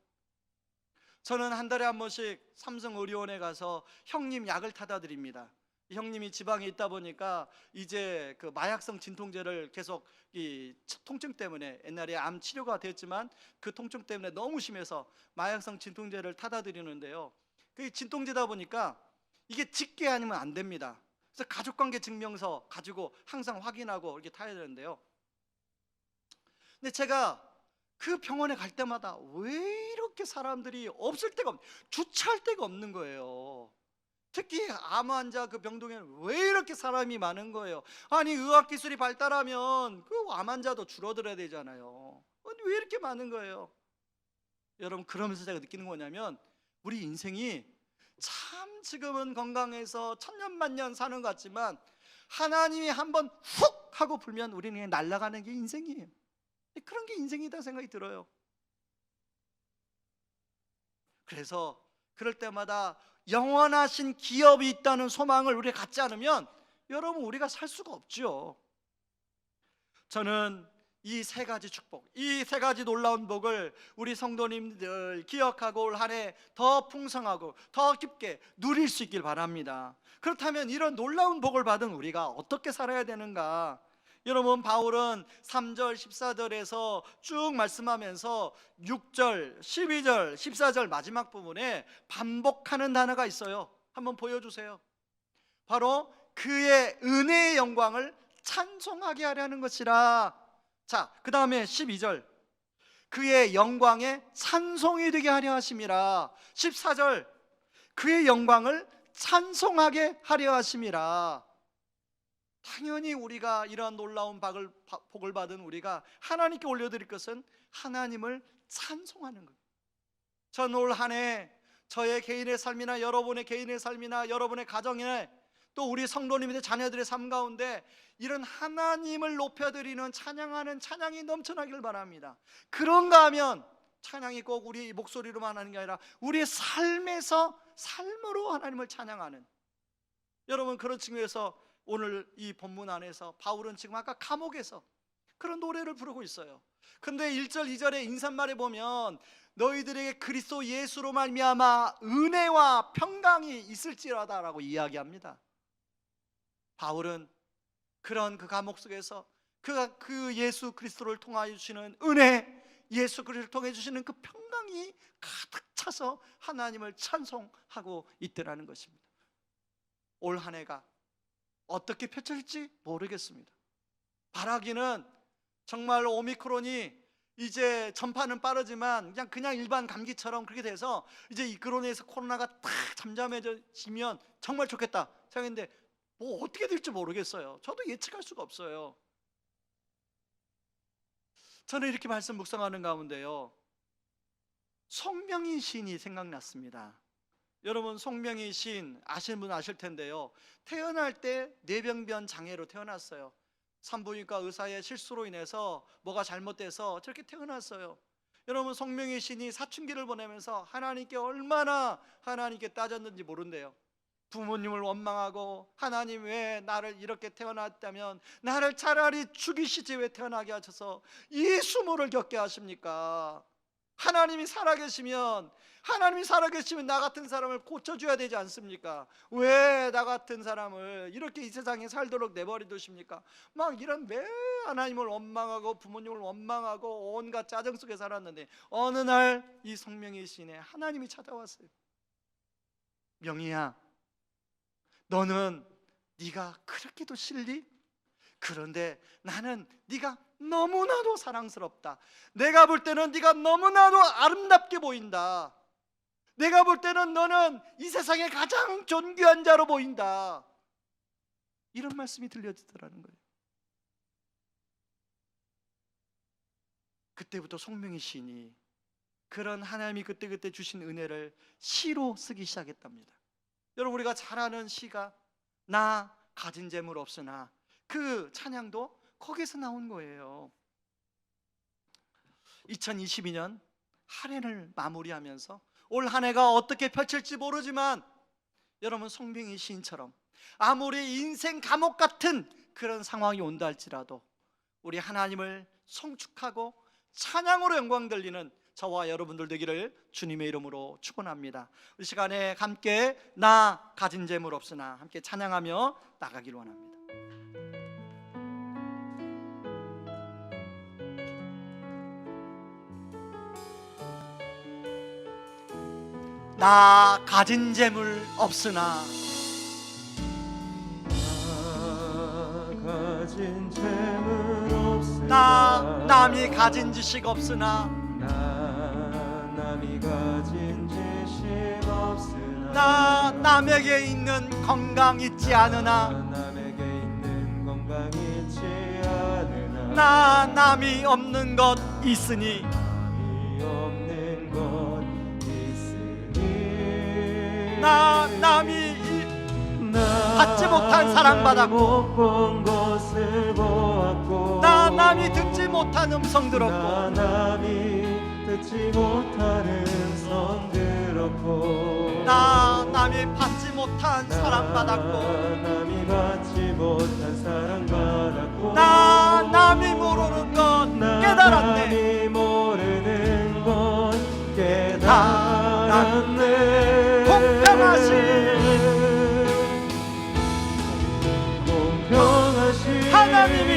저는 한 달에 한 번씩 삼성의료원에 가서 형님 약을 타다 드립니다. 형님이 지방에 있다 보니까 이제 그 마약성 진통제를 계속 이 통증 때문에, 옛날에 암 치료가 됐지만 그 통증 때문에 너무 심해서 마약성 진통제를 타다 드리는데요, 그 진통제다 보니까 이게 짙게 아니면 안 됩니다. 그래서 가족관계 증명서 가지고 항상 확인하고 이렇게 타야 되는데요. 근데 제가 그 병원에 갈 때마다 왜 이렇게 사람들이 없을 데가 주차할 데가 없는 거예요. 특히 암 환자 그 병동에는 왜 이렇게 사람이 많은 거예요. 아니 의학기술이 발달하면 그 암 환자도 줄어들어야 되잖아요. 아니, 왜 이렇게 많은 거예요? 여러분, 그러면서 제가 느끼는 거냐면 우리 인생이 참 지금은 건강해서 천년만년 사는 것 같지만 하나님이 한번 훅 하고 불면 우리는 그냥 날아가는 게 인생이에요. 그런 게 인생이다 생각이 들어요. 그래서 그럴 때마다 영원하신 기업이 있다는 소망을 우리가 갖지 않으면 여러분 우리가 살 수가 없죠. 저는 이 세 가지 축복, 이 세 가지 놀라운 복을 우리 성도님들 기억하고 올 한 해 더 풍성하고 더 깊게 누릴 수 있길 바랍니다. 그렇다면 이런 놀라운 복을 받은 우리가 어떻게 살아야 되는가? 여러분, 바울은 3절 14절에서 쭉 말씀하면서 6절 12절 14절 마지막 부분에 반복하는 단어가 있어요. 한번 보여주세요. 바로 그의 은혜의 영광을 찬송하게 하려는 것이라. 자, 그 다음에 12절 그의 영광에 찬송이 되게 하려 하심이라. 14절 그의 영광을 찬송하게 하려 하심이라. 당연히 우리가 이러한 놀라운 복을 받은 우리가 하나님께 올려드릴 것은 하나님을 찬송하는 거예요. 전 올 한 해 저의 개인의 삶이나 여러분의 개인의 삶이나 여러분의 가정에 또 우리 성도님의 자녀들의 삶 가운데 이런 하나님을 높여드리는 찬양하는 찬양이 넘쳐나길 바랍니다. 그런가 하면 찬양이 꼭 우리 목소리로만 하는 게 아니라 우리의 삶에서 삶으로 하나님을 찬양하는, 여러분 그런 측면에서 오늘 이 본문 안에서 바울은 지금 아까 감옥에서 그런 노래를 부르고 있어요. 근데 1절 2절의 인사말에 보면 너희들에게 그리스도 예수로 말미암아 은혜와 평강이 있을지라다라고 이야기합니다. 바울은 그런 그 감옥 속에서 그 예수 그리스도를 통하여 주시는 은혜, 예수 그리스도를 통해 주시는 그 평강이 가득 차서 하나님을 찬송하고 있더라는 것입니다. 올 한 해가 어떻게 펼쳐질지 모르겠습니다. 바라기는 정말 오미크론이 이제 전파는 빠르지만 그냥 일반 감기처럼 그렇게 돼서 이제 이 그로인해서 코로나가 딱 잠잠해지면 정말 좋겠다 생각했는데 뭐 어떻게 될지 모르겠어요. 저도 예측할 수가 없어요. 저는 이렇게 말씀 묵상하는 가운데요, 송명희 시인이 생각났습니다. 여러분, 송명희 시인 아시는 분 아실 텐데요, 태어날 때 뇌병변 장애로 태어났어요. 산부인과 의사의 실수로 인해서 뭐가 잘못돼서 저렇게 태어났어요. 여러분, 송명희 시인이 사춘기를 보내면서 하나님께 얼마나 하나님께 따졌는지 모른대요. 부모님을 원망하고 하나님 왜 나를 이렇게 태어났다면 나를 차라리 죽이시지 왜 태어나게 하셔서 이 수모를 겪게 하십니까? 하나님이 살아계시면 나 같은 사람을 고쳐줘야 되지 않습니까? 왜 나 같은 사람을 이렇게 이 세상에 살도록 내버려 두십니까? 막 이런 매 하나님을 원망하고 부모님을 원망하고 온갖 짜증 속에 살았는데 어느 날 이 송명희 시인의 하나님이 찾아왔어요. 명희야, 너는 네가 그렇게도 싫니? 그런데 나는 네가 너무나도 사랑스럽다. 내가 볼 때는 네가 너무나도 아름답게 보인다. 내가 볼 때는 너는 이 세상에 가장 존귀한 자로 보인다. 이런 말씀이 들려지더라는 거예요. 그때부터 송명희 시인이 그런 하나님이 그때 주신 은혜를 시로 쓰기 시작했답니다. 여러분, 우리가 잘 아는 시가 나 가진 재물 없으나, 그 찬양도 거기서 나온 거예요. 2022년 한 해를 마무리하면서 올 한 해가 어떻게 펼칠지 모르지만 여러분, 송명희 시인처럼 아무리 인생 감옥 같은 그런 상황이 온다 할지라도 우리 하나님을 송축하고 찬양으로 영광 돌리는 저와 여러분들 되기를 주님의 이름으로 축원합니다. 이 시간에 함께 나 가진 재물 없으나 함께 찬양하며 나가기를 원합니다. 나 가진 재물 없으나 가진 재물 없으나 나 남이 가진 지식 없으나 나 남이 가진 지식 없으나 나 남에게 있는 건강 있지 않으나 남에게 있는 건강 있지 않으나 나 남이 없는 것 있으니 남이 없는 것 있으니 나 남이 받지 못한 사랑받았고 못본 것을 보았고 나 남이 듣지 못한 음성 나 들었고 남이 듣지 못한 음성 들었고 나 남이 받지 못한 사랑받았고 남이 받지 못한 사랑받았고 나 남이 모르는 것 깨달았네. 남이 모르는 것 깨달았네. 공평하신 하나님이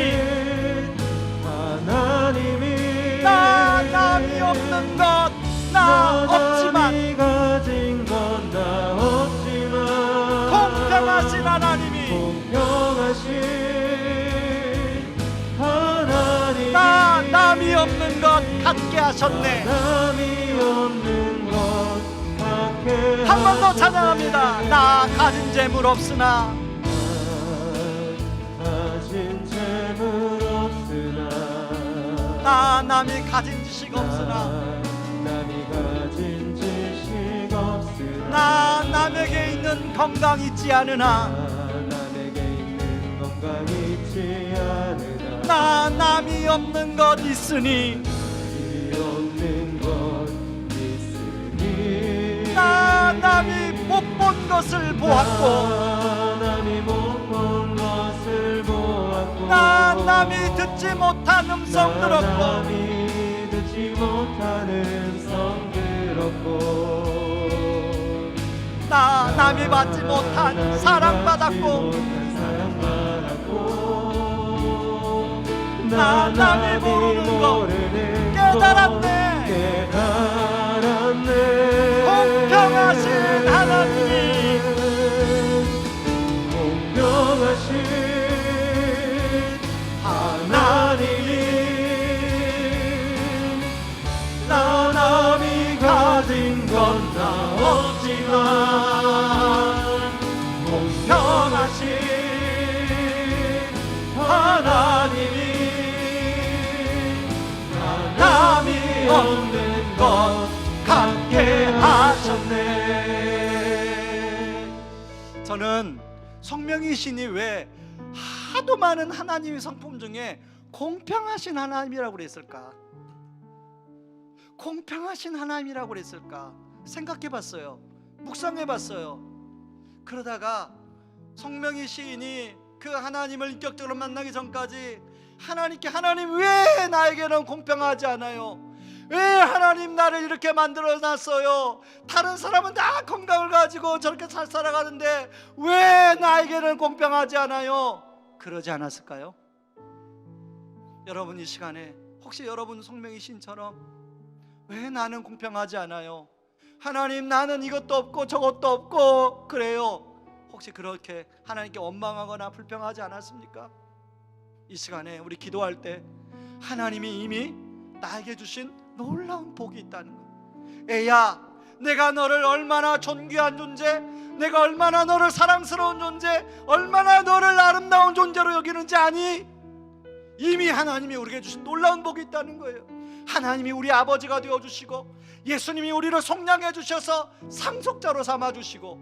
나 남이 없는 것 나 없지만 남이 가진 건 나 없지만 공평하신 하나님이 공평하신 하나님이 나 남이 없는 것 갖게 하셨네. 남이 없는 것 갖게 한 번 더 찬양합니다. 나 가진 재물 없으나 가진 재물 없으나 나 남이 가진 지식 없으나 남이 가진 지식 없으나 나 남에게 있는 건강 있지 않으나 남에게 있는 건강 있지 않으나 나 남이 없는 것 있으니 남이 없는 것 있으니 나 남이 못 본 것을 보았고 남이 못 본 것을 보았고 나 남이 듣지 못한 음성 들었고 남이 듣지 못한 음성 들었고 나 남이 받지 못한 사랑받았고 나 남이 모르는 것 깨달았네. 공평하신 하나님이 공평하신 하나님이 나 남이 가진 건 다 없지만 공평하신 하나님이 나 남이 없는 것 갖게 하셨네. 저는 성령의 신이 왜 하도 많은 하나님의 성품 중에 공평하신 하나님이라고 그랬을까? 공평하신 하나님이라고 그랬을까? 생각해 봤어요. 묵상해 봤어요. 그러다가 성령의 시인이 그 하나님을 인격적으로 만나기 전까지 하나님께 하나님 왜 나에게는 공평하지 않아요? 왜 하나님 나를 이렇게 만들어 놨어요? 다른 사람은 다 건강을 가지고 저렇게 잘 살아가는데 왜 나에게는 공평하지 않아요? 그러지 않았을까요? 여러분 이 시간에 혹시 여러분 성령의 신처럼 왜 나는 공평하지 않아요? 하나님 나는 이것도 없고 저것도 없고 그래요. 혹시 그렇게 하나님께 원망하거나 불평하지 않았습니까? 이 시간에 우리 기도할 때 하나님이 이미 나에게 주신 놀라운 복이 있다는 것. 애야, 내가 너를 얼마나 존귀한 존재, 내가 얼마나 너를 사랑스러운 존재, 얼마나 너를 아름다운 존재로 여기는지 아니? 이미 하나님이 우리에게 주신 놀라운 복이 있다는 거예요. 하나님이 우리 아버지가 되어주시고 예수님이 우리를 속량해 주셔서 상속자로 삼아주시고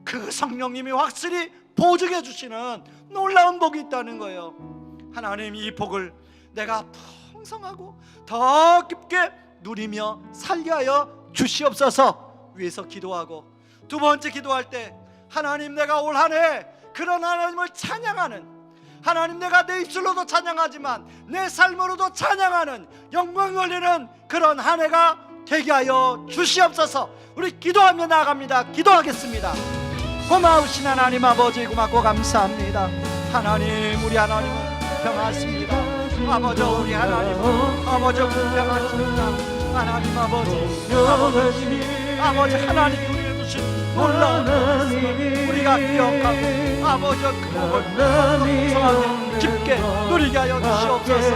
그 성령님이 확실히 보증해 주시는 놀라운 복이 있다는 거예요. 하나님 이 복을 내가 풍성하고 더 깊게 누리며 살게 하여 주시옵소서 위해서 기도하고, 두 번째 기도할 때 하나님 내가 올 한 해 그런 하나님을 찬양하는, 하나님 내가 내 입술로도 찬양하지만 내 삶으로도 찬양하는 영광 돌리는 그런 한 해가 되게 하여 주시옵소서. 우리 기도하며 나아갑니다. 기도하겠습니다. 고마우신 하나님 아버지 고맙고 감사합니다. 하나님 우리 하나님은 공평하십니다. 아버지 우리 하나님 아버지 공평하십니다. 하나님 아버지 하나님이 우리에게 주신 놀라운 것을 우리가 기억하고 아버지의 그 복을 풍성하게 깊게 누리게 하여 주시옵소서.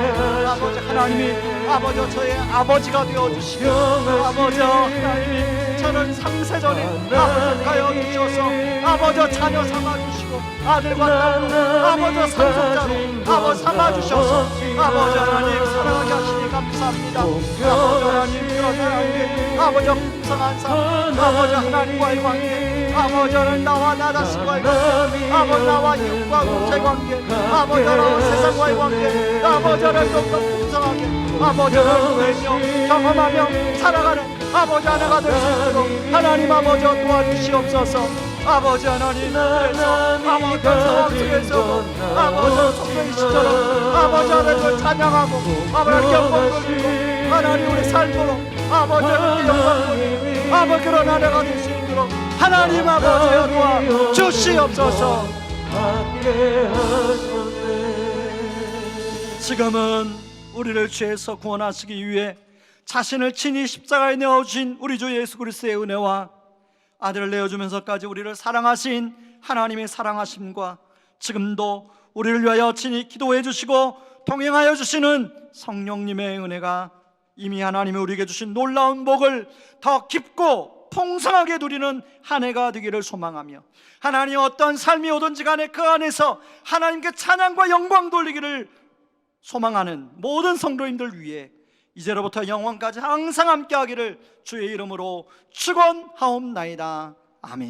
아버지 하나님이 아버지 저의 아버지가 되어주시고 아버지 하나님이 저는 3세전에 아버지 가여 주셔서 아버지 자녀 삼아주시고 아들과 딸로 아버지 상속자로 아버지 삼아주셔서 아버지 하나님 사랑하게 하시니 감사합니다. 아버지 하나님 그런 하나님 아버지 풍성한 삶 아버지 하나님과의 관계 아버지 하나님 나와 나 자신과의 관계 아버지 나와 이웃과 공동체의 관계 아버지 하나님 세상과의 관계 아버지 하나님 더욱더 풍성하게 아버지 하나님 누리며 경험하며 살아가는 아버지 하나가 될 수 있도록 하나님 아버지 도와주시옵소서. 아버지 하나님 그래서 아버지 상황 속에서 아버지 속성이 시처럼 아버지 하나님을 찬양하고 아버지 영광 돌리고 하나님 우리 삶으로 아버지 하나님께 영광 돌리고 아버지 그런 하나가 될 수 있도록 하나님 아버지 도와주시옵소서. 지금은 우리를 죄에서 구원하시기 위해 자신을 친히 십자가에 내어주신 우리 주 예수 그리스도의 은혜와 아들을 내어주면서까지 우리를 사랑하신 하나님의 사랑하심과 지금도 우리를 위하여 친히 기도해 주시고 동행하여 주시는 성령님의 은혜가 이미 하나님이 우리에게 주신 놀라운 복을 더 깊고 풍성하게 누리는 한 해가 되기를 소망하며 하나님 어떤 삶이 오든지 간에 그 안에서 하나님께 찬양과 영광 돌리기를 소망하는 모든 성도님들 위해 이제로부터 영원까지 항상 함께 하기를 주의 이름으로 축원하옵나이다. 아멘.